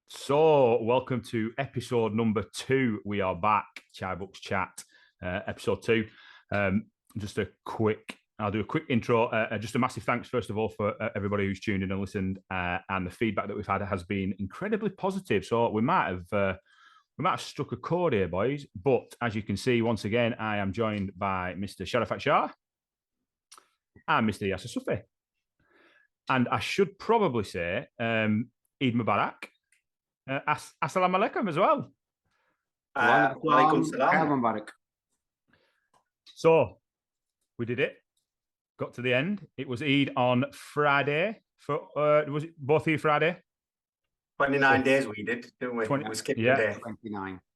So, welcome to episode number 2. We are back, Chaiibucks Chat, episode 2. Just a quick, I'll do a quick intro. Just a massive thanks, first of all, for everybody who's tuned in and listened. And the feedback that we've had has been incredibly positive. So, we might have struck a chord here, boys. But as you can see, once again, I am joined by Mr. Sharafat Shah and Mr. Yasir Sufi. And I should probably say Eid Mubarak. Assalamu alaikum as well. Walaikum salam. So we did it. Got to the end. It was Eid on Friday. Was it both Eid Friday? 29 days we did, didn't we? We skipped a day.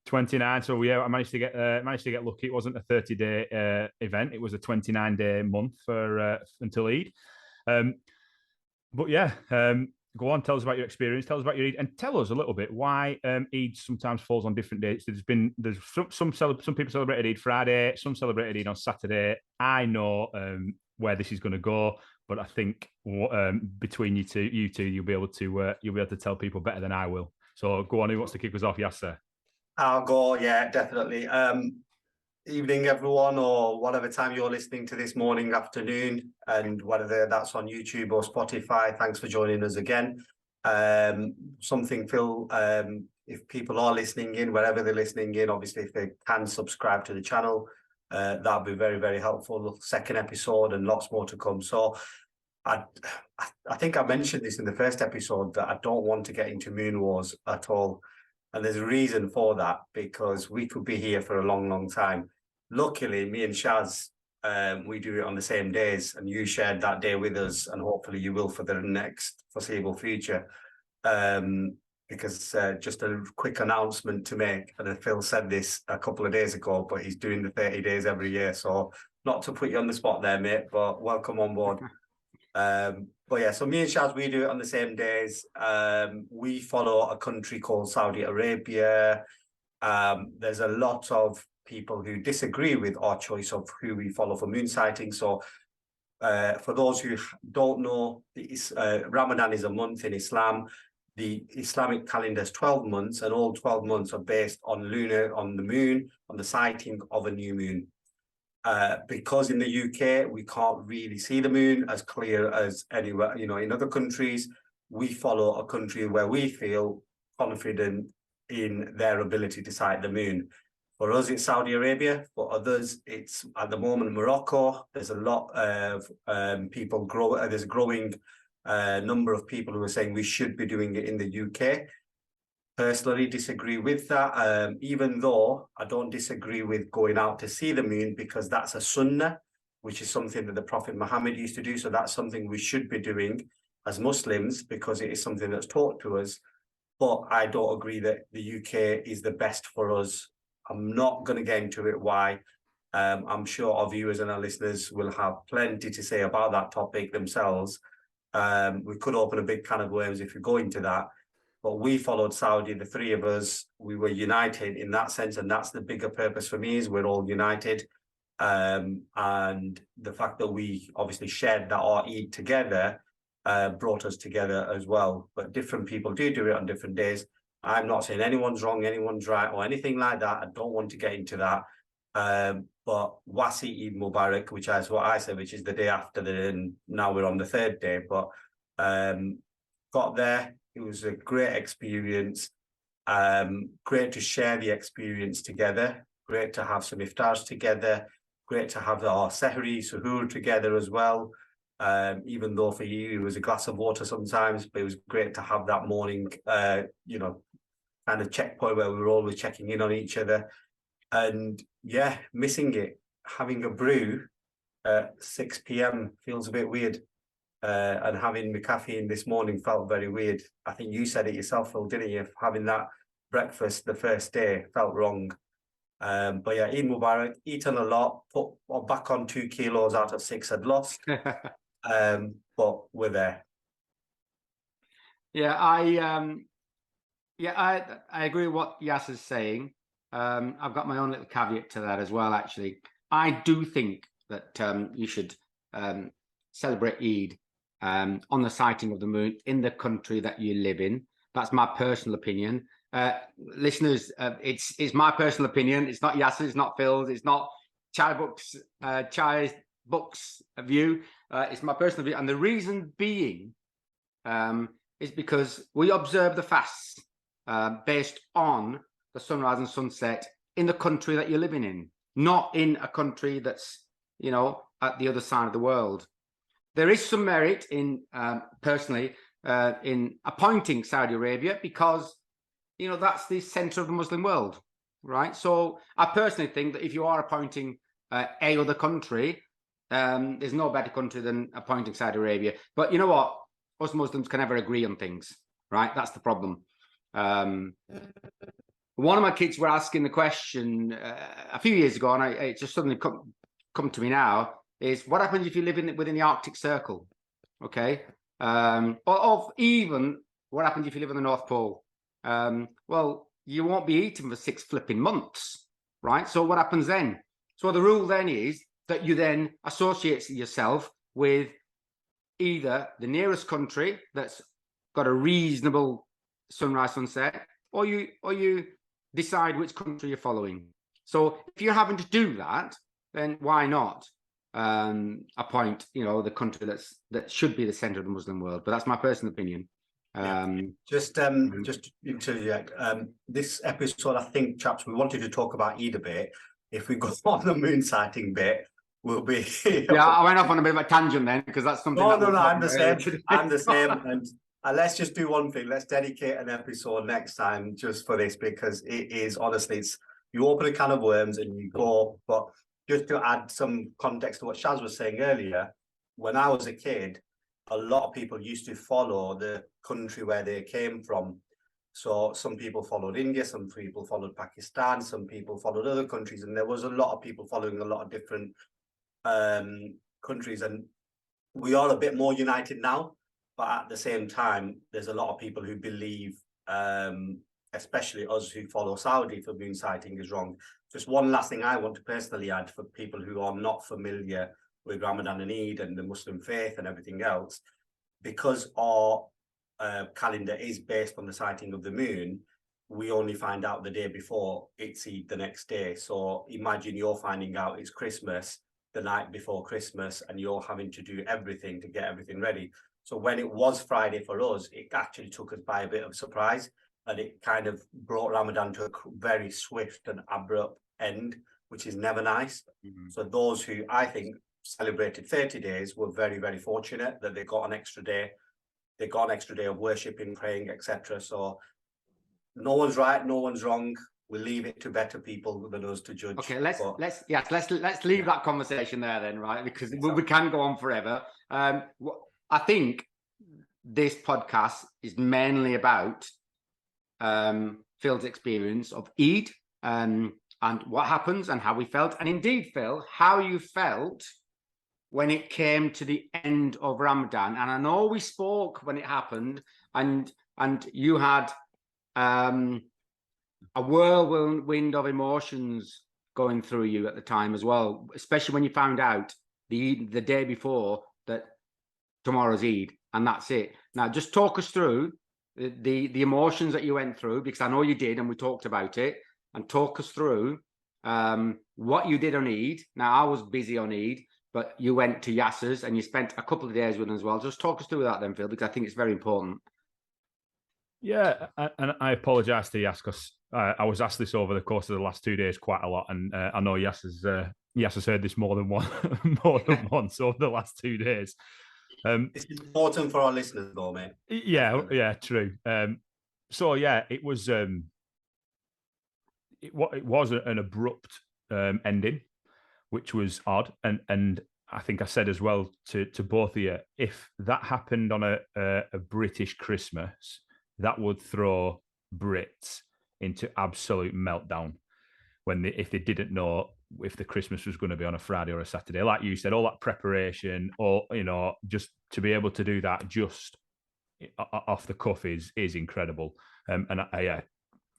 29. So I managed to get lucky. It wasn't a 30-day event. It was a 29-day month for until Eid. But yeah. Go on, tell us about your experience. Tell us about your Eid, and tell us a little bit why Eid sometimes falls on different dates. There's some people celebrated Eid Friday, some celebrated Eid on Saturday. I know where this is going to go, but I think between you two, you'll be able to tell people better than I will. So go on, who wants to kick us off? Yes, sir. I'll go. Yeah, definitely. Evening, everyone, or whatever time you're listening to this, morning, afternoon, and whether that's on YouTube or Spotify. Thanks for joining us again. Phil, if people are listening in, wherever they're listening in, obviously if they can subscribe to the channel, that'll be very, very helpful. Second episode and lots more to come. So I think I mentioned this in the first episode that I don't want to get into moon wars at all. And there's a reason for that, because we could be here for a long, long time. Luckily, me and Shaz, we do it on the same days, and you shared that day with us, and hopefully you will for the next foreseeable future. Because just a quick announcement to make, and Phil said this a couple of days ago, but he's doing the 30 days every year. So not to put you on the spot there, mate, but welcome on board. But yeah, so me and Shaz, we do it on the same days. We follow a country called Saudi Arabia. There's a lot of people who disagree with our choice of who we follow for moon sighting. So for those who don't know, Ramadan is a month in Islam. The Islamic calendar is 12 months, and all 12 months are based on the moon, on the sighting of a new moon. Because in the UK, we can't really see the moon as clear as anywhere, in other countries. We follow a country where we feel confident in their ability to sight the moon. For us, it's Saudi Arabia. For others, it's at the moment Morocco. There's a lot of people there's a growing number of people who are saying we should be doing it in the UK. Personally disagree with that, even though I don't disagree with going out to see the moon, because that's a sunnah, which is something that the Prophet Muhammad used to do. So that's something we should be doing as Muslims, because it is something that's taught to us. But I don't agree that the UK is the best for us. I'm not going to get into it why. I'm sure our viewers and our listeners will have plenty to say about that topic themselves. We could open a big can of worms if we go into that. But we followed Saudi, the three of us. We were united in that sense, and that's the bigger purpose for me, is we're all united. And the fact that we obviously shared that our Eid together brought us together as well. But different people do it on different days. I'm not saying anyone's wrong, anyone's right, or anything like that. I don't want to get into that. But Wasi Eid Mubarak, which is what I said, which is the day after, and now we're on the third day. But got there. It was a great experience. Great to share the experience together. Great to have some iftars together. Great to have our sehri, suhoor together as well. Even though for you it was a glass of water sometimes, but it was great to have that morning, kind of checkpoint where we were always checking in on each other. And yeah, missing it. Having a brew at 6 p.m. feels a bit weird. And having my caffeine this morning felt very weird. I think you said it yourself, Phil, didn't you? Having that breakfast the first day felt wrong. But yeah, Eid Mubarak, eaten a lot, put back on 2 kilos out of 6 I'd lost. But we're there. Yeah, I agree with what Yas is saying. I've got my own little caveat to that as well, actually. I do think that you should celebrate Eid on the sighting of the moon in the country that you live in. That's my personal opinion. Listeners, it's my personal opinion. It's not Yasir's, it's not Phil's, it's not Chaiibucks view. It's my personal view, and the reason being is because we observe the fasts based on the sunrise and sunset in the country that you're living in, not in a country that's, you know, at the other side of the world. There is some merit in, personally, in appointing Saudi Arabia because, you know, that's the center of the Muslim world, right? So I personally think that if you are appointing a other country, there's no better country than appointing Saudi Arabia. But you know what? Us Muslims can never agree on things, right? That's the problem. One of my kids were asking the question a few years ago, and it just suddenly come to me now, is what happens if you live within the Arctic Circle? Okay. Or even what happens if you live on the North Pole? Well, you won't be eating for 6 flipping months, right? So what happens then? So the rule then is that you then associate yourself with either the nearest country that's got a reasonable sunrise sunset, or you decide which country you're following. So if you're having to do that, then why not appoint, you know, the country that should be the center of the Muslim world? But that's my personal opinion. Just to interject, this episode, I think, chaps, we wanted to talk about Eid a bit. If we go on the moon sighting bit, we'll be. Yeah, I went off on a bit of a tangent then because that's something. No, I'm the same. I'm the same. And let's just do one thing. Let's dedicate an episode next time just for this, because it is honestly, you open a can of worms and you go. But just to add some context to what Shaz was saying earlier, when I was a kid, a lot of people used to follow the country where they came from. So some people followed India, some people followed Pakistan, some people followed other countries, and there was a lot of people following a lot of different countries. And we are a bit more united now, but at the same time, there's a lot of people who believe, especially us who follow Saudi, for moon sighting is wrong. Just one last thing I want to personally add for people who are not familiar with Ramadan and Eid and the Muslim faith and everything else, because our calendar is based on the sighting of the moon, we only find out the day before it's Eid the next day. So imagine you're finding out it's Christmas the night before Christmas and you're having to do everything to get everything ready. So when it was Friday for us, it actually took us by a bit of surprise, and it kind of brought Ramadan to a very swift and abrupt end, which is never nice. So those who, I think, celebrated 30 days were very, very fortunate that they got an extra day. They got an extra day of worshipping, praying, etc. So no one's right, no one's wrong. We'll leave it to better people than us to judge. Okay, let's leave that conversation there then, right? Because we can go on forever. I think this podcast is mainly about Phil's experience of Eid and what happens and how we felt, and indeed, Phil, how you felt when it came to the end of Ramadan. And I know we spoke when it happened, and you had a whirlwind of emotions going through you at the time as well, especially when you found out the day before that tomorrow's Eid, and that's it. Now, just talk us through the emotions that you went through, because I know you did, and we talked about it, and talk us through what you did on Eid. Now, I was busy on Eid, but you went to Yasir's and you spent a couple of days with him as well. Just talk us through that then, Phil, because I think it's very important. Yeah, and I apologise to Yas, because I was asked this over the course of the last 2 days quite a lot, and I know Yas has heard this more than once over the last 2 days. It's important for our listeners, though, mate. Yeah, true. So yeah, it was an abrupt ending, which was odd, and I think I said as well to both of you, if that happened on a British Christmas, that would throw Brits into absolute meltdown if they didn't know if the Christmas was going to be on a Friday or a Saturday. Like you said, all that preparation, or just to be able to do that just off the cuff is incredible. And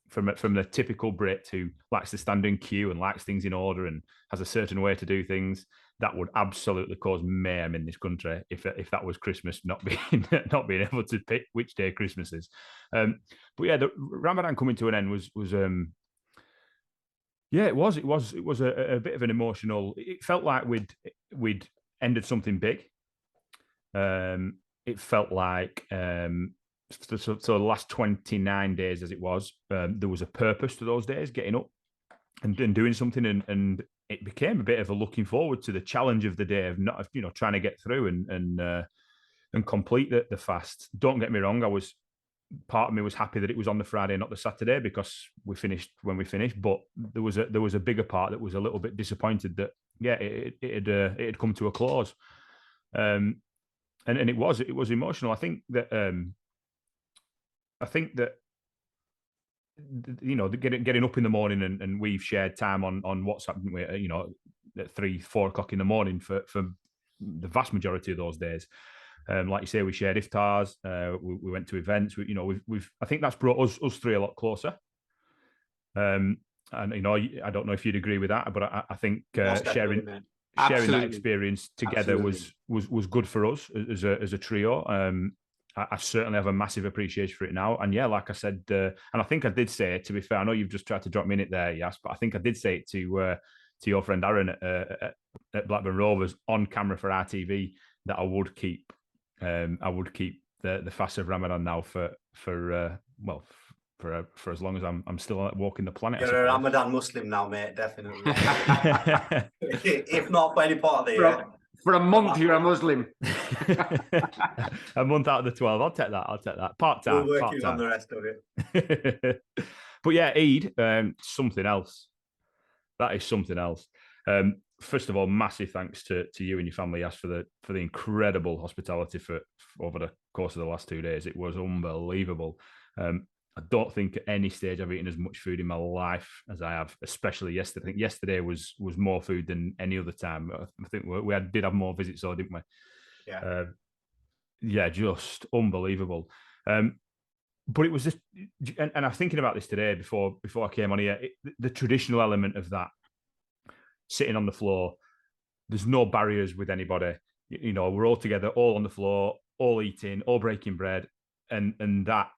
from the typical Brit who likes to stand in queue and likes things in order and has a certain way to do things, that would absolutely cause mayhem in this country if that was Christmas not being able to pick which day Christmas is. But yeah, the Ramadan coming to an end was yeah, it was a bit of an emotional. It felt like we'd ended something big. It felt like so the last 29 days, as it was, there was a purpose to those days, getting up and doing something, and it became a bit of a looking forward to the challenge of the day of not, trying to get through and complete the fast. Don't get me wrong, part of me was happy that it was on the Friday, not the Saturday, because we finished when we finished. But there was a bigger part that was a little bit disappointed that it had come to a close. And it was emotional. I think that getting up in the morning, and we've shared time on WhatsApp, at 3-4 o'clock in the morning for the vast majority of those days. Like you say, we shared iftars. We went to events. I think that's brought us three a lot closer. And I don't know if you'd agree with that, but I think sharing that experience together was good for us as a trio. I certainly have a massive appreciation for it now. And yeah, like I said, and I think I did say it, to be fair, I know you've just tried to drop me in it there, yes, but I think I did say it to your friend Aaron at Blackburn Rovers on camera for RTV that I would keep the fast of Ramadan now for as long as I'm still walking the planet. You're a Ramadan Muslim now, mate, definitely. If not for any part of the year. For a month, you're a Muslim. A month out of the 12. I'll take that. Part-time. We're working on the rest of it. But yeah, Eid, something else. That is something else. First of all, massive thanks to you and your family, Yas, for the incredible hospitality for over the course of the last 2 days. It was unbelievable. I don't think at any stage I've eaten as much food in my life as I have, especially yesterday. I think yesterday was more food than any other time. I think we did have more visits, though, didn't we? Yeah. Just unbelievable. But it was just, and I was thinking about this today before I came on here. The traditional element of that, sitting on the floor, there's no barriers with anybody. We're all together, all on the floor, all eating, all breaking bread, and that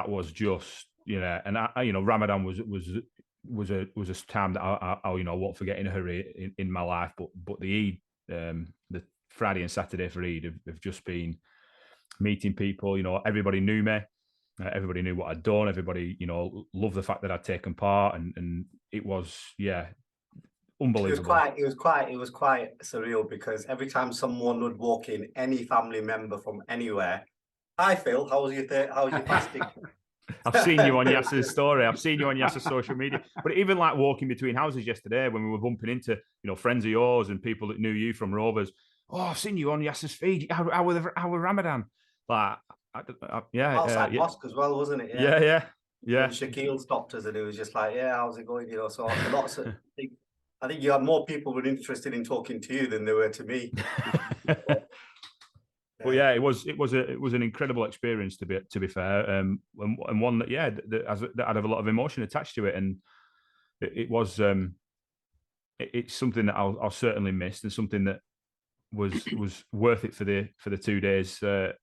was just, and Ramadan was a time that I won't forget in a hurry in my life. But the Eid, the Friday and Saturday for Eid have just been meeting people. Everybody knew me. Everybody knew what I'd done. Everybody, loved the fact that I'd taken part, and it was, unbelievable. It was quite surreal, because every time someone would walk in, any family member from anywhere, hi Phil, how was your fasting? I've seen you on Yasser's story. I've seen you on Yasser's social media. But even like walking between houses yesterday, when we were bumping into friends of yours and people that knew you from Rovers. Oh, I've seen you on Yasser's feed. How were Ramadan? Like, outside mosque as well, wasn't it? Yeah. And Shaquille stopped us, and it was just like, yeah, how's it going? So lots of. I think you had more people were interested in talking to you than they were to me. Well, yeah, it was an incredible experience, to be fair, and one that that had a lot of emotion attached to it, and it was it's something that I'll certainly miss, and something that was worth it for the 2 days to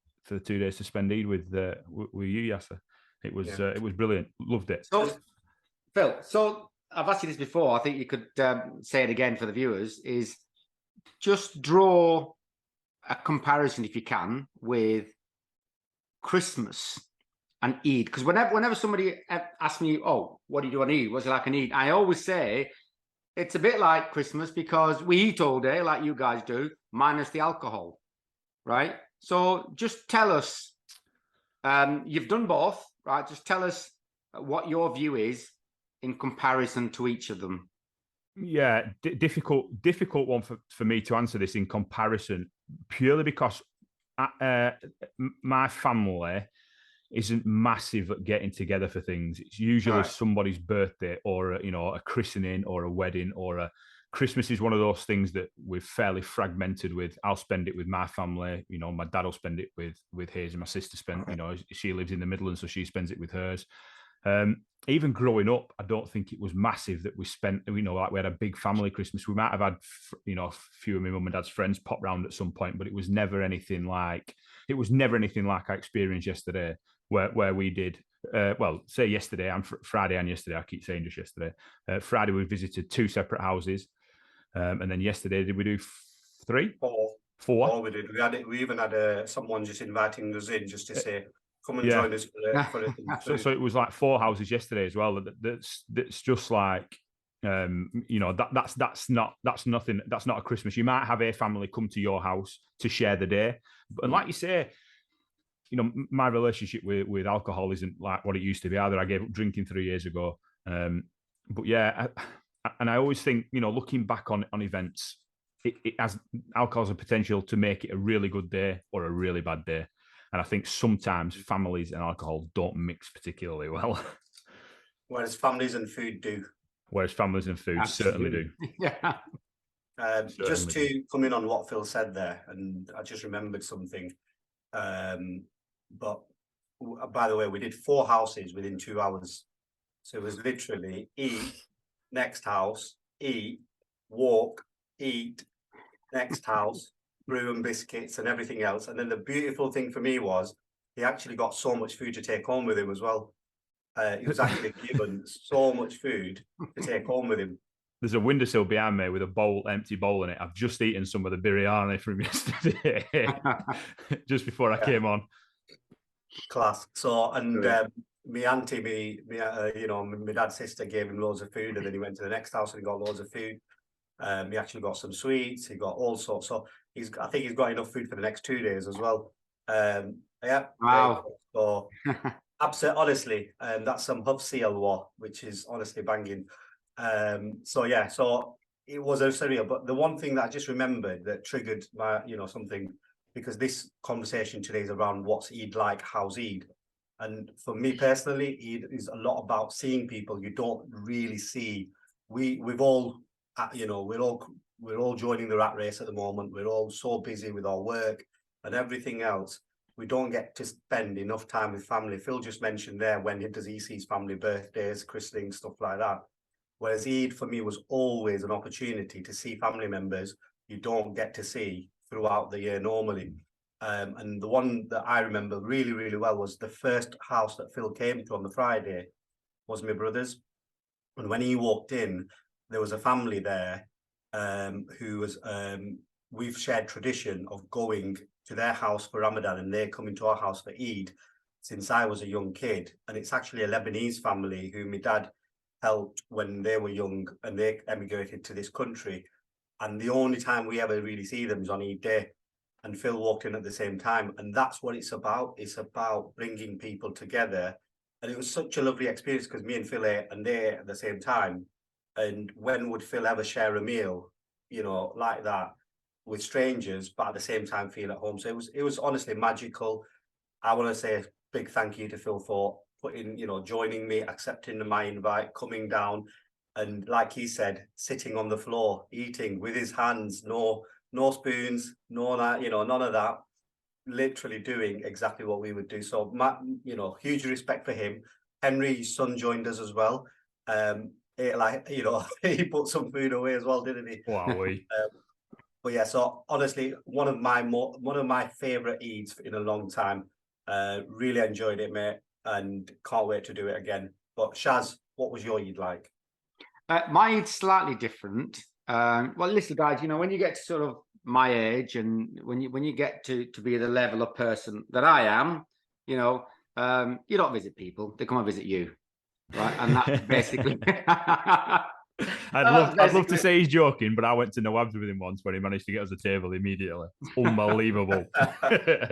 spend Eid with you, Yasser. It was brilliant. Loved it. So, Phil, I've asked you this before. I think you could say it again for the viewers. Is just draw a comparison, if you can, with Christmas and Eid, because whenever somebody asks me, "Oh, what do you do on Eid? What's it like on Eid?" I always say it's a bit like Christmas, because we eat all day, like you guys do, minus the alcohol, right? So just tell us, you've done both, right? Just tell us what your view is in comparison to each of them. Yeah, difficult one for me to answer this in comparison, purely because my family isn't massive at getting together for things. It's usually somebody's birthday, or a christening, or a wedding, or a Christmas is one of those things that we're fairly fragmented with. I'll spend it with my family. My dad will spend it with his, and my sister she lives in the Midlands, so she spends it with hers. Even growing up, I don't think it was massive that we spent, like we had a big family Christmas. We might have had, a few of my mum and dad's friends pop round at some point, but it was never anything like I experienced yesterday, where we did. Say yesterday and Friday and yesterday. I keep saying just yesterday. Friday we visited 2 separate houses, and then yesterday did we do 3? 4? Four. 4 we did. We even had someone just inviting us in just to say, come and join us for a so it was like 4 houses yesterday as well. That's just like, that's not a Christmas. You might have a family come to your house to share the day, and like you say, my relationship with alcohol isn't like what it used to be either. I gave up drinking 3 years ago, but yeah, and I always think, looking back on events, it has alcohol has a potential to make it a really good day or a really bad day. And I think sometimes families and alcohol don't mix particularly well. Whereas families and food do. Certainly do. Yeah. Just to come in on what Phil said there, and I just remembered something. But by the way, we did 4 houses within 2 hours. So it was literally eat, next house, eat, walk, eat, next house, brew and biscuits and everything else. And then the beautiful thing for me was he actually got so much food to take home with him as well. He was actually given so much food to take home with him. There's a windowsill behind me with a empty bowl in it. I've just eaten some of the biryani from yesterday, just before I came on. Class. So, and my auntie, my dad's sister gave him loads of food, and then he went to the next house and he got loads of food. He actually got some sweets. He got all sorts. So I think he's got enough food for the next 2 days as well. Yeah. Wow. So, absolutely, honestly, that's some Hufsi Alwa, which is honestly banging. So it was a surreal. But the one thing that I just remembered that triggered my, something, because this conversation today is around what's Eid like, how's Eid, and for me personally, Eid is a lot about seeing people you don't really see. We've all, we're all joining the rat race at the moment. We're all so busy with our work and everything else. We don't get to spend enough time with family. Phil just mentioned there, when does he see his family, birthdays, christenings, stuff like that. Whereas Eid for me was always an opportunity to see family members you don't get to see throughout the year normally. And the one that I remember really, really well was the first house that Phil came to on the Friday was my brother's. And when he walked in, there was a family there who was, we've shared tradition of going to their house for Ramadan, and they're coming to our house for Eid since I was a young kid. And it's actually a Lebanese family who my dad helped when they were young, and they emigrated to this country. And the only time we ever really see them is on Eid day. And Phil walked in at the same time. And that's what it's about. It's about bringing people together. And it was such a lovely experience because me and Phil ate and they ate at the same time. And when would Phil ever share a meal, like that with strangers, but at the same time feel at home? So it was honestly magical. I want to say a big thank you to Phil for joining me, accepting my invite, coming down, and like he said, sitting on the floor, eating with his hands, no spoons, none of that, literally doing exactly what we would do. So, huge respect for him. Henry, his son, joined us as well. He put some food away as well, didn't he? Wow. But yeah, so honestly, one of my favorite Eids in a long time. Really enjoyed it, mate, and can't wait to do it again. But Shaz, what was your Eid like? My Eid's slightly different. Well, listen, guys, when you get to sort of my age, and when you get to be the level of person that I am, you don't visit people; they come and visit you, right? And that's basically. I'd love to say he's joking, but I went to Nawab's with him once where he managed to get us a table immediately. It's unbelievable.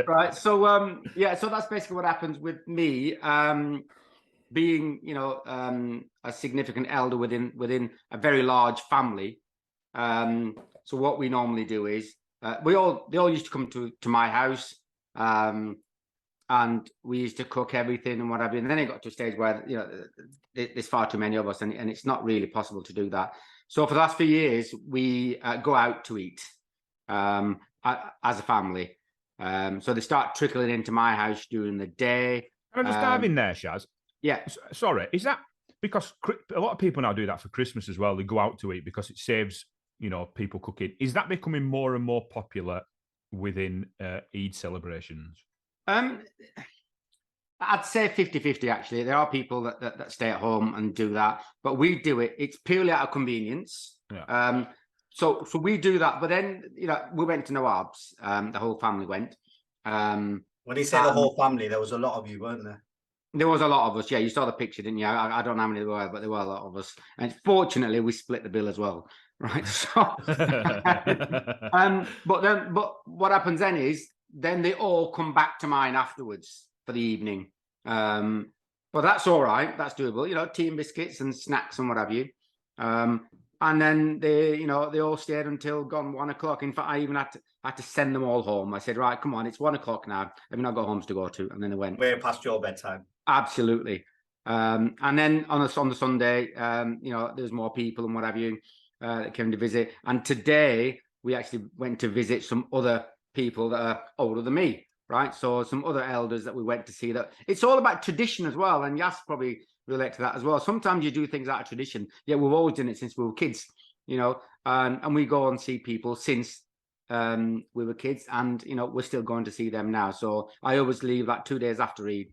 Right. So so that's basically what happens with me. Being a significant elder within a very large family. So what we normally do is they all used to come to my house, and we used to cook everything and whatever. And then it got to a stage where there's far too many of us, and it's not really possible to do that. So for the last few years, we go out to eat as a family. So they start trickling into my house during the day. Can I just dive in there, Shaz? Yeah. Sorry, is that because a lot of people now do that for Christmas as well? They go out to eat because it saves, people cooking. Is that becoming more and more popular within Eid celebrations? I'd say 50-50, actually. There are people that stay at home and do that, but we do it. It's purely out of convenience. Yeah. So we do that, but then, we went to Nawab's. The whole family went. When you say the whole family, there was a lot of you, weren't there? There was a lot of us. Yeah, you saw the picture, didn't you? I don't know how many there were, but there were a lot of us. And fortunately, we split the bill as well, right? So, but what happens then is they all come back to mine afterwards for the evening. But that's all right. That's doable. Tea and biscuits and snacks and what have you. And then they all stayed until gone 1 o'clock. In fact, I even had to send them all home. I said, right, come on, it's 1 o'clock now. Have you not got homes to go to? And then they went way past your bedtime. Absolutely. And then on the Sunday, there's more people and what have you that came to visit. And today we actually went to visit some other people that are older than me, right? So some other elders that we went to see. That it's all about tradition as well. And Yas probably relate to that as well. Sometimes you do things out of tradition. Yeah, we've always done it since we were kids, and we go and see people since we were kids, and we're still going to see them now. So I always leave like 2 days after Eid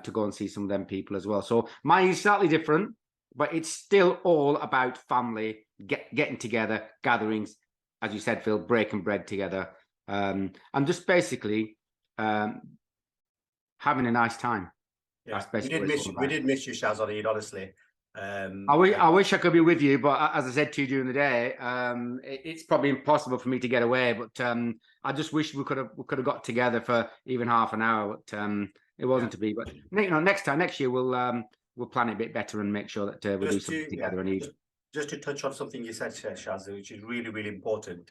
to go and see some of them people as well. So mine is slightly different, but it's still all about family, getting together, gatherings, as you said, Phil, breaking bread together, and just basically having a nice time. Yeah, we did miss you, Shaz, on Eid, honestly. I wish I could be with you, but as I said to you during the day, it's probably impossible for me to get away. But I just wish we could have got together for even half an hour. But it wasn't to be. But next year we'll plan it a bit better and make sure that we do something together and eat. Just to touch on something you said, Shaz, which is really, really important.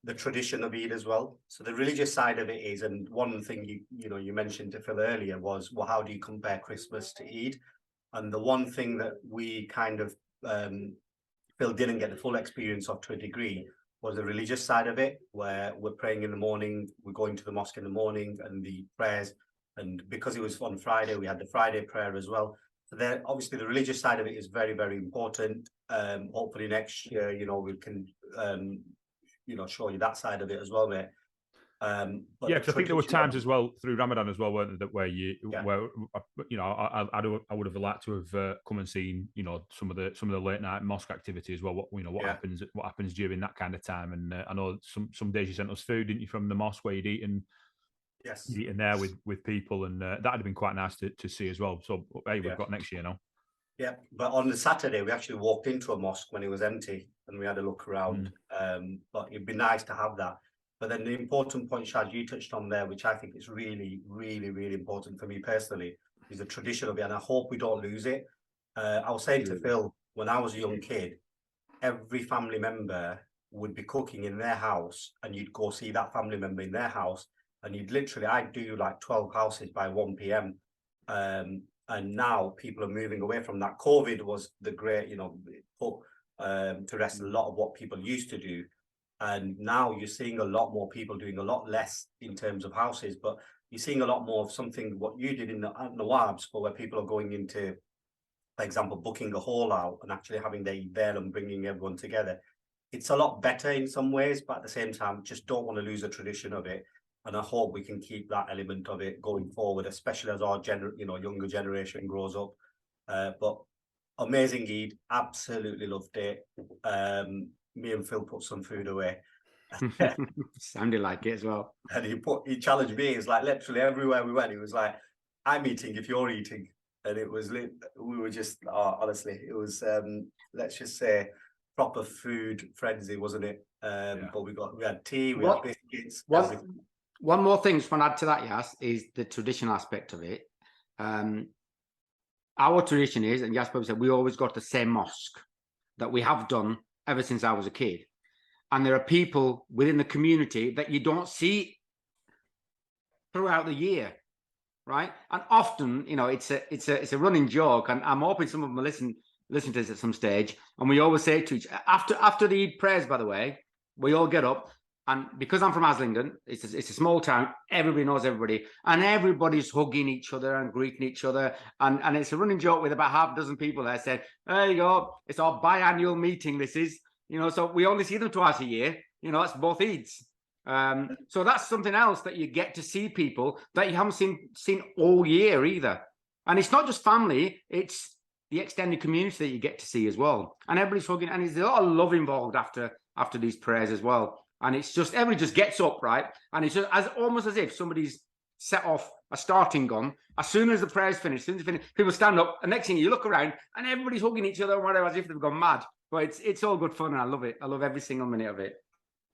The tradition of Eid as well. So the religious side of it is, and one thing you mentioned to Phil earlier was, well, how do you compare Christmas to Eid? And the one thing that we kind of Phil didn't get the full experience of to a degree was the religious side of it, where we're praying in the morning, we're going to the mosque in the morning, and the prayers. And because it was on Friday, we had the Friday prayer as well. So there, obviously, the religious side of it is very, very important. Hopefully next year, we can. Show you that side of it as well, mate. But yeah, because I think there were times as well through Ramadan as well, weren't there, where I would have liked to have come and seen some of the late night mosque activity as well. What happens during that kind of time, and I know some days you sent us food, didn't you, from the mosque where you'd eaten. Yes, you'd eaten there with people, and that'd have been quite nice to see as well. So hey, we've got next year now. Yeah, but on the Saturday we actually walked into a mosque when it was empty, and we had a look around. But it'd be nice to have that. But then the important point, Shaz, you touched on there, which I think is really, really, really important for me personally, is the tradition of it, and I hope we don't lose it. I was saying to Phil, when I was a young kid, every family member would be cooking in their house, and you'd go see that family member in their house, and I'd do like 12 houses by 1 p.m. And now people are moving away from that. COVID was the great, put to rest a lot of what people used to do. And now you're seeing a lot more people doing a lot less in terms of houses, but you're seeing a lot more of something what you did in the Nawabs, where people are going into, for example, booking a hall out and actually having their Eid there and bringing everyone together. It's a lot better in some ways, but at the same time, just don't want to lose the tradition of it. And I hope we can keep that element of it going forward, especially as our younger generation grows up. But amazing Eid, absolutely loved it. Me and Phil put some food away. Sounded like it as well. And he challenged me. It's like literally everywhere we went, he was like, "I'm eating if you're eating." And it was we were just honestly, it was let's just say proper food frenzy, wasn't it? But we had tea, we had biscuits. One more thing to add to that, Yas, is the traditional aspect of it. Our tradition is, and Yas probably said, we always go to the same mosque that we have done ever since I was a kid. And there are people within the community that you don't see throughout the year, right? And often, it's a running joke, and I'm hoping some of them will listen to this at some stage. And we always say to each after the Eid prayers, by the way, we all get up And because I'm from Aslington, it's a small town. Everybody knows everybody, and everybody's hugging each other and greeting each other. And it's a running joke with about half a dozen people that said, "There you go, it's our biannual meeting. This is, so we only see them twice a year. That's both Eids. So that's something else that you get to see people that you haven't seen all year either. And it's not just family; it's the extended community that you get to see as well. And everybody's hugging, and there's a lot of love involved after these prayers as well. And it's just, everybody just gets up, right? And it's just almost as if somebody's set off a starting gun. As soon as the prayer's finished, people stand up, and next thing you look around, and everybody's hugging each other, whatever, as if they've gone mad. But it's all good fun, and I love it. I love every single minute of it.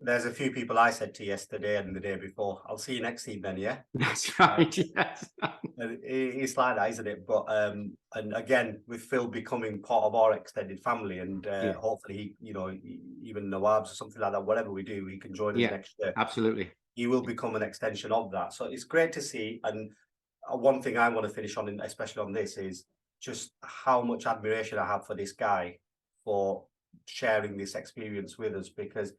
There's a few people I said to yesterday and the day before, I'll see you next Eid then, yeah? That's right, yes. It's like that, isn't it? But and again, with Phil becoming part of our extended family, and hopefully, even Nawabs or something like that, whatever we do, he can join us next year. Absolutely. He will become an extension of that. So it's great to see. And one thing I want to finish on, especially on this, is just how much admiration I have for this guy for sharing this experience with us, because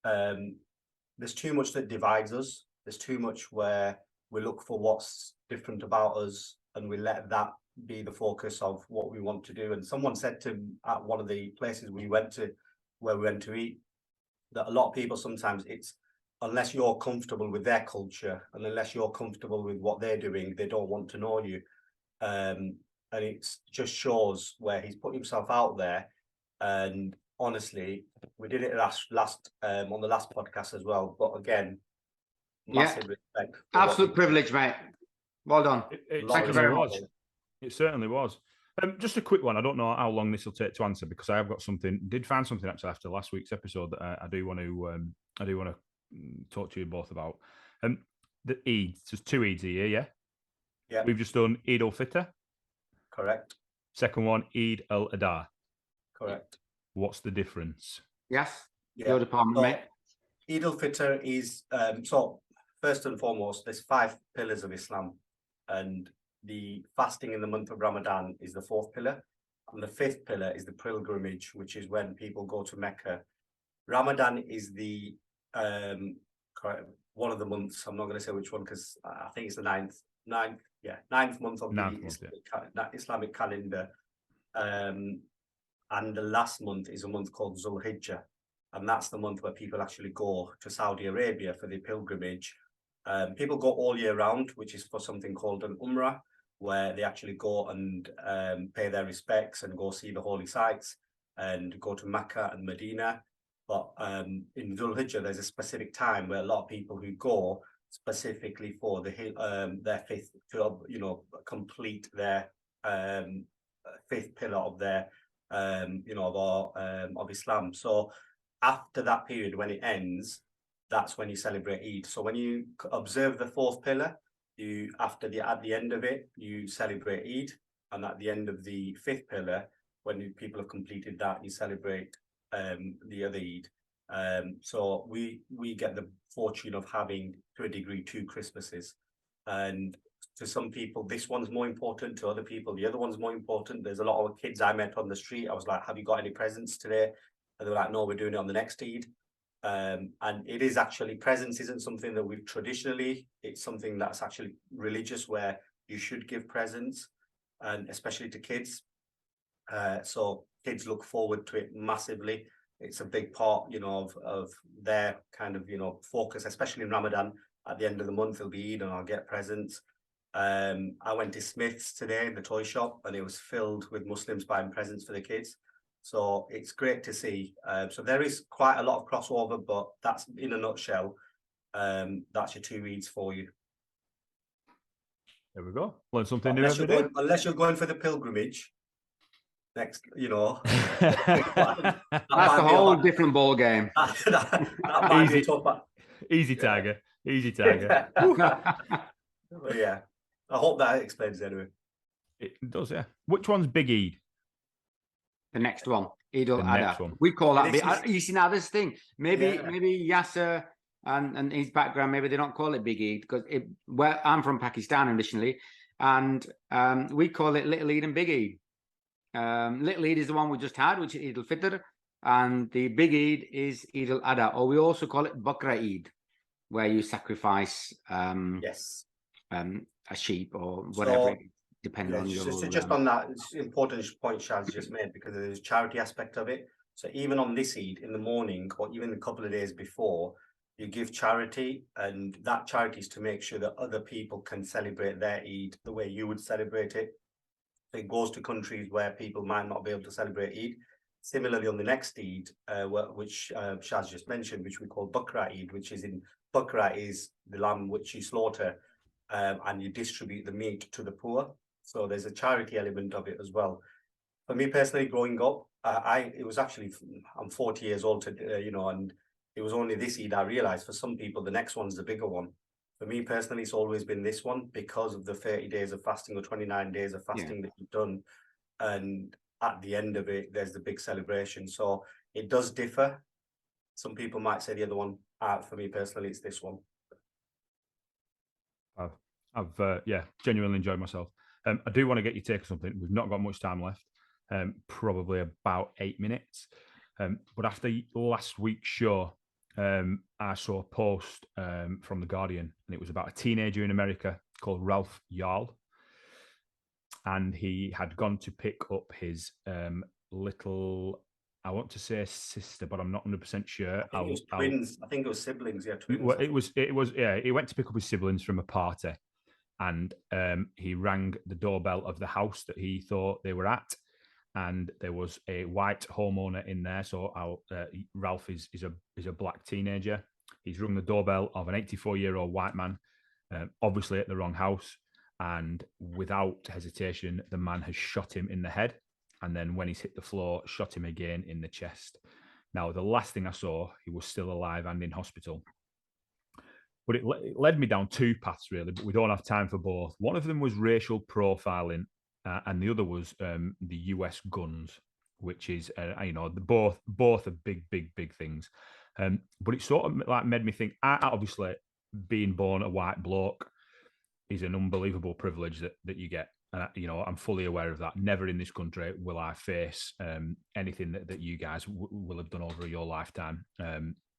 there's too much that divides us. There's too much where we look for what's different about us, and we let that be the focus of what we want to do. And someone said to at one of the places where we went to eat, that a lot of people sometimes, it's unless you're comfortable with their culture and unless you're comfortable with what they're doing, they don't want to know you. And it just shows where he's put himself out there. And honestly, we did it last on the last podcast as well. But again, massive respect. Absolute privilege, mate. Well done. Thank you very much. It certainly was. Just a quick one. I don't know how long this will take to answer, because I have got did find something actually after last week's episode that I do want to talk to you both about. The Eid. There's 2 Eids a year, yeah? Yeah. We've just done Eid al-Fitr. Correct. Second one, Eid al-Adha. Correct. What's the difference? Yes. Your department, mate. Eid al-Fitr is so first and foremost, there's 5 pillars of Islam, and the fasting in the month of Ramadan is the 4th pillar, and the 5th pillar is the pilgrimage, which is when people go to Mecca. Ramadan is the one of the months. I'm not going to say which one, because I think it's the 9th month of the Islamic calendar. And the last month is a month called Zulhijjah, and that's the month where people actually go to Saudi Arabia for the pilgrimage. People go all year round, which is for something called an Umrah, where they actually go and pay their respects and go see the holy sites and go to Mecca and Medina. But in Zulhijjah, there's a specific time where a lot of people who go specifically for their 5th to complete their 5th pillar of their of Islam. So after that period, when it ends, that's when you celebrate Eid. So when you observe the 4th pillar, at the end of it, you celebrate Eid, and at the end of the 5th pillar, when people have completed that, you celebrate the other Eid. So we get the fortune of having, to a degree, 2 Christmases, and to some people this one's more important, to other people the other one's more important. There's a lot of kids I met on the street. I was like, have you got any presents today? And they were like, no, we're doing it on the next Eid. And it is actually, presents isn't something that we've traditionally, it's something that's actually religious, where you should give presents, and especially to kids. So kids look forward to it massively. It's a big part, of their kind of, focus, especially in Ramadan. At the end of the month, it'll be Eid and I'll get presents. I went to Smith's today, the toy shop, and it was filled with Muslims buying presents for the kids. So it's great to see. So there is quite a lot of crossover, but that's, in a nutshell, that's your 2 Eids for you. There we go. Learn something new every day. Unless you're going for the pilgrimage. Next, that's a whole different ball game. that might be tough. Easy tiger. Easy tiger. But yeah, I hope that explains it anyway. It does, yeah. Which one's Big Eid? The next one, Eid al-Adha. We call that. You see, now this thing, maybe Yasir and his background, maybe they don't call it Big Eid, because I'm from Pakistan originally, and we call it Little Eid and Big Eid. Little Eid is the one we just had, which is Eid al-Fitr, And the big Eid is Eid al-Adha, or we also call it Bakra Eid, where you sacrifice Yes. a sheep or whatever, So, depending yeah, on your. just on that, it's an important point Shaz just made, because there's a charity aspect of it. So even on this Eid in the morning, or even a couple of days before, you give charity, and that charity is to make sure that other people can celebrate their Eid the way you would celebrate it. It goes to countries where people might not be able to celebrate Eid. Similarly, on the next Eid, which Shaz just mentioned, which we call Bakra Eid, which is in Bakra is the lamb which you slaughter, and you distribute the meat to the poor. So there's a charity element of it as well. For me personally, growing up, it was actually, I'm 40 years old, and it was only this Eid I realized for some people, the next one's the bigger one. For me personally, it's always been this one because of the 30 days of fasting or 29 days of fasting that you've done. And at the end of it, there's the big celebration. So it does differ. Some people might say the other one. For me personally, it's this one. I've genuinely enjoyed myself. I do want to get your take on something. We've not got much time left, probably about 8 minutes. But after last week's show, I saw a post from The Guardian, and it was about a teenager in America called Ralph Yarl. And he had gone to pick up his little, I want to say sister, but I'm not 100% sure. I think it was twins. I think it was siblings. Yeah, twins. Well, it was. Yeah, he went to pick up his siblings from a party, and he rang the doorbell of the house that he thought they were at, and there was a white homeowner in there. So Ralph is a black teenager. He's rung the doorbell of an 84-year-old white man, obviously at the wrong house, and without hesitation, the man has shot him in the head, and then when he's hit the floor, shot him again in the chest. Now, the last thing I saw, he was still alive and in hospital. But it led me down two paths, really, but we don't have time for both. One of them was racial profiling, and the other was the US guns, which is, both are big things. But it sort of like made me think, obviously, being born a white bloke is an unbelievable privilege that you get. I'm fully aware of that. Never in this country will I face anything that you guys will have done over your lifetime.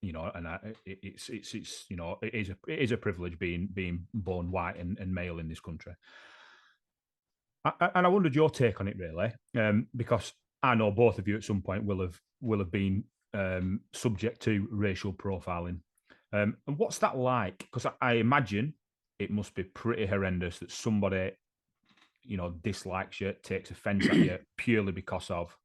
It is a privilege being born white and male in this country. And I wondered your take on it, really, because I know both of you at some point will have been subject to racial profiling. And what's that like? Because I imagine it must be pretty horrendous that somebody, dislikes you, takes offence at you purely because of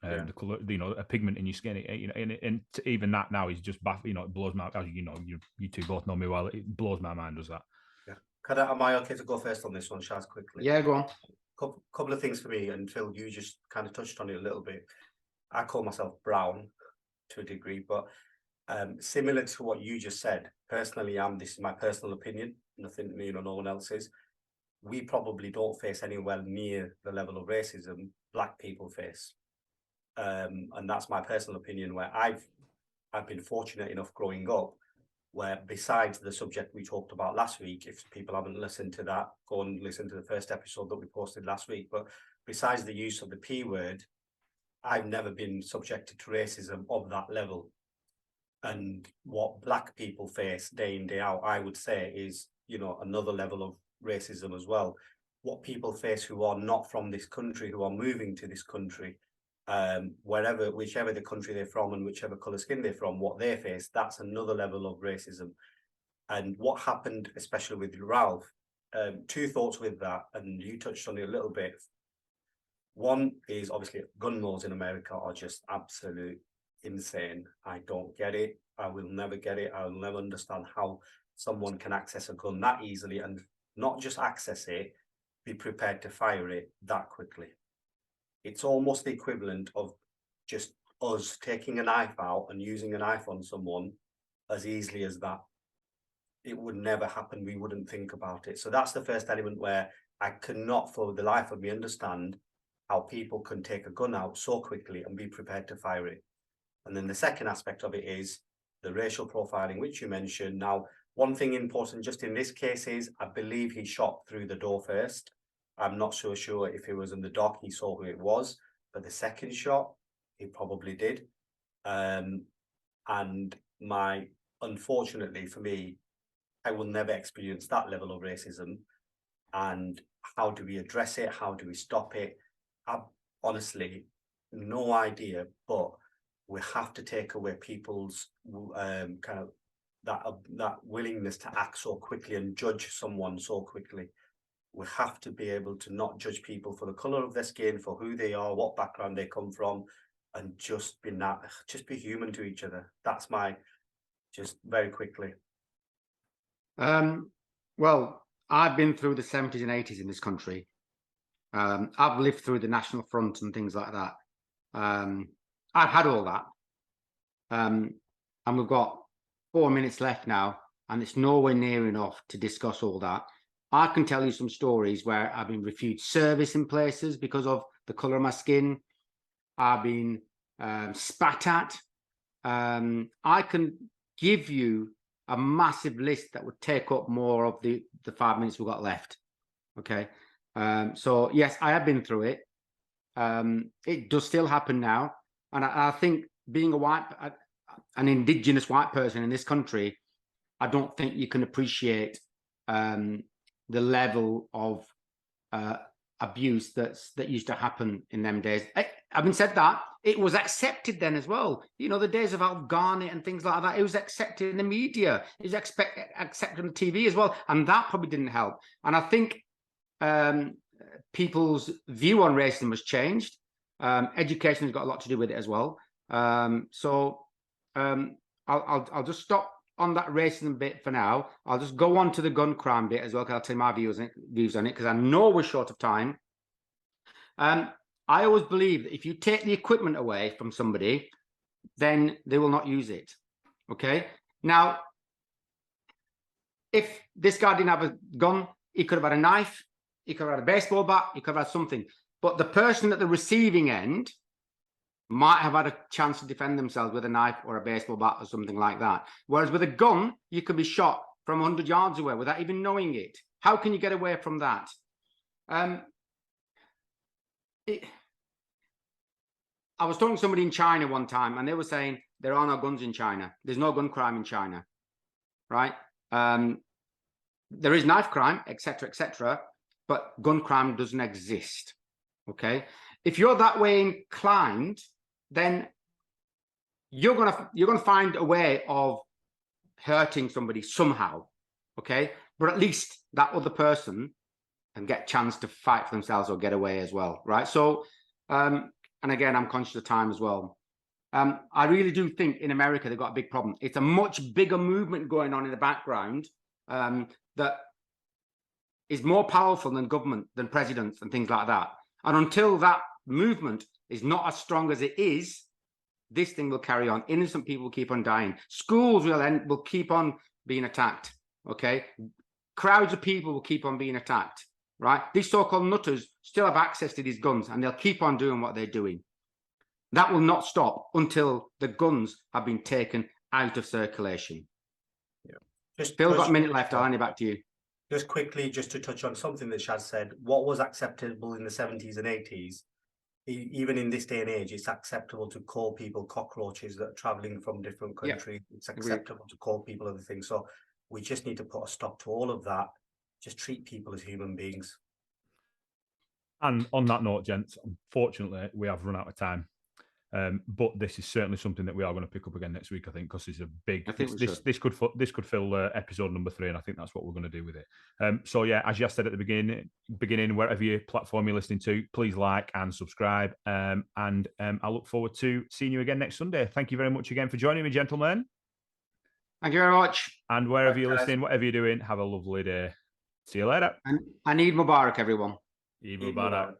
the color, a pigment in your skin. And even that now is just, it blows my, as you two both know me well. It blows my mind. Does that? Yeah. Am I okay to go first on this one, Shaz, quickly? Yeah, go on. Couple of things for me, and Phil, you just kind of touched on it a little bit. I call myself brown to a degree, but similar to what you just said, personally, this is my personal opinion, nothing, no one else's. We probably don't face anywhere near the level of racism black people face. And that's my personal opinion, where I've been fortunate enough growing up, where besides the subject we talked about last week, if people haven't listened to that, go and listen to the first episode that we posted last week. But besides the use of the P word, I've never been subjected to racism of that level. And what black people face day in, day out, I would say is, another level of racism as well. What people face who are not from this country, who are moving to this country, whichever the country they're from and whichever colour skin they're from, what they face, that's another level of racism. And what happened, especially with Ralph, two thoughts with that, and you touched on it a little bit. One is obviously gun laws in America are just absolute insane. I don't get it. I will never get it. I will never understand how someone can access a gun that easily, and not just access it, be prepared to fire it that quickly. It's almost the equivalent of just us taking a knife out and using a knife on someone as easily as that. It would never happen. We wouldn't think about it. So that's the first element where I cannot for the life of me understand how people can take a gun out so quickly and be prepared to fire it. And then the second aspect of it is the racial profiling, which you mentioned. Now, one thing important just in this case is I believe he shot through the door first. I'm not so sure if it was in the dark, he saw who it was, but the second shot, he probably did. And unfortunately for me, I will never experience that level of racism. And how do we address it? How do we stop it? I've honestly no idea, but we have to take away people's kind of that willingness to act so quickly and judge someone so quickly. We have to be able to not judge people for the color of their skin, for who they are, what background they come from, and just be human to each other. That's just very quickly. Well, I've been through the 70s and 80s in this country. I've lived through the National Front and things like that. I've had all that. And we've got 4 minutes left now, and it's nowhere near enough to discuss all that. I can tell you some stories where I've been refused service in places because of the colour of my skin. I've been spat at. I can give you a massive list that would take up more of the 5 minutes we've got left. Okay. So yes, I have been through it. It does still happen now. And I think being an indigenous white person in this country, I don't think you can appreciate the level of abuse that used to happen in them days. Having said that, it was accepted then as well. You know, the days of Al Garnett and things like that, it was accepted in the media. It was accepted on TV as well. And that probably didn't help. And I think people's view on racism has changed. Education has got a lot to do with it as well. So I'll just stop on that racism bit for now. I'll just go on to the gun crime bit as well, because I'll tell you my views on it, because I know we're short of time. I always believe that if you take the equipment away from somebody, then they will not use it. Okay. Now, if this guy didn't have a gun, he could have had a knife, he could have had a baseball bat, he could have had something. But the person at the receiving end might have had a chance to defend themselves with a knife or a baseball bat or something like that. Whereas with a gun, you could be shot from 100 yards away without even knowing it. How can you get away from that? I was talking to somebody in China one time, and they were saying there are no guns in China. There's no gun crime in China, right? There is knife crime, etc., but gun crime doesn't exist. Okay, if you're that way inclined, then you're gonna find a way of hurting somebody somehow. Okay, but at least that other person can get a chance to fight for themselves or get away as well, right? So, and again, I'm conscious of time as well. I really do think in America they've got a big problem. It's a much bigger movement going on in the background that is more powerful than government, than presidents and things like that. And until that movement is not as strong as it is, this thing will carry on. Innocent people will keep on dying. Schools will keep on being attacked. Okay, crowds of people will keep on being attacked. Right? These so-called nutters still have access to these guns, and they'll keep on doing what they're doing. That will not stop until the guns have been taken out of circulation. Yeah. Phil, got a minute left. I'll hand it back to you. Just quickly, just to touch on something that Shaz said, what was acceptable in the 70s and 80s, even in this day and age, it's acceptable to call people cockroaches that are traveling from different countries. Yeah. It's acceptable to call people other things. So we just need to put a stop to all of that. Just treat people as human beings. And on that note, gents, unfortunately, we have run out of time. But this is certainly something that we are going to pick up again next week, I think, because it's a big. This could fill episode number 3, and I think that's what we're going to do with it. So yeah, as Yas said at the beginning, wherever your platform you're listening to, please like and subscribe. And I look forward to seeing you again next Sunday. Thank you very much again for joining me, gentlemen. Thank you very much. And wherever you're listening, whatever you're doing, have a lovely day. See you later. And Eid Mubarak, everyone. Eid Mubarak.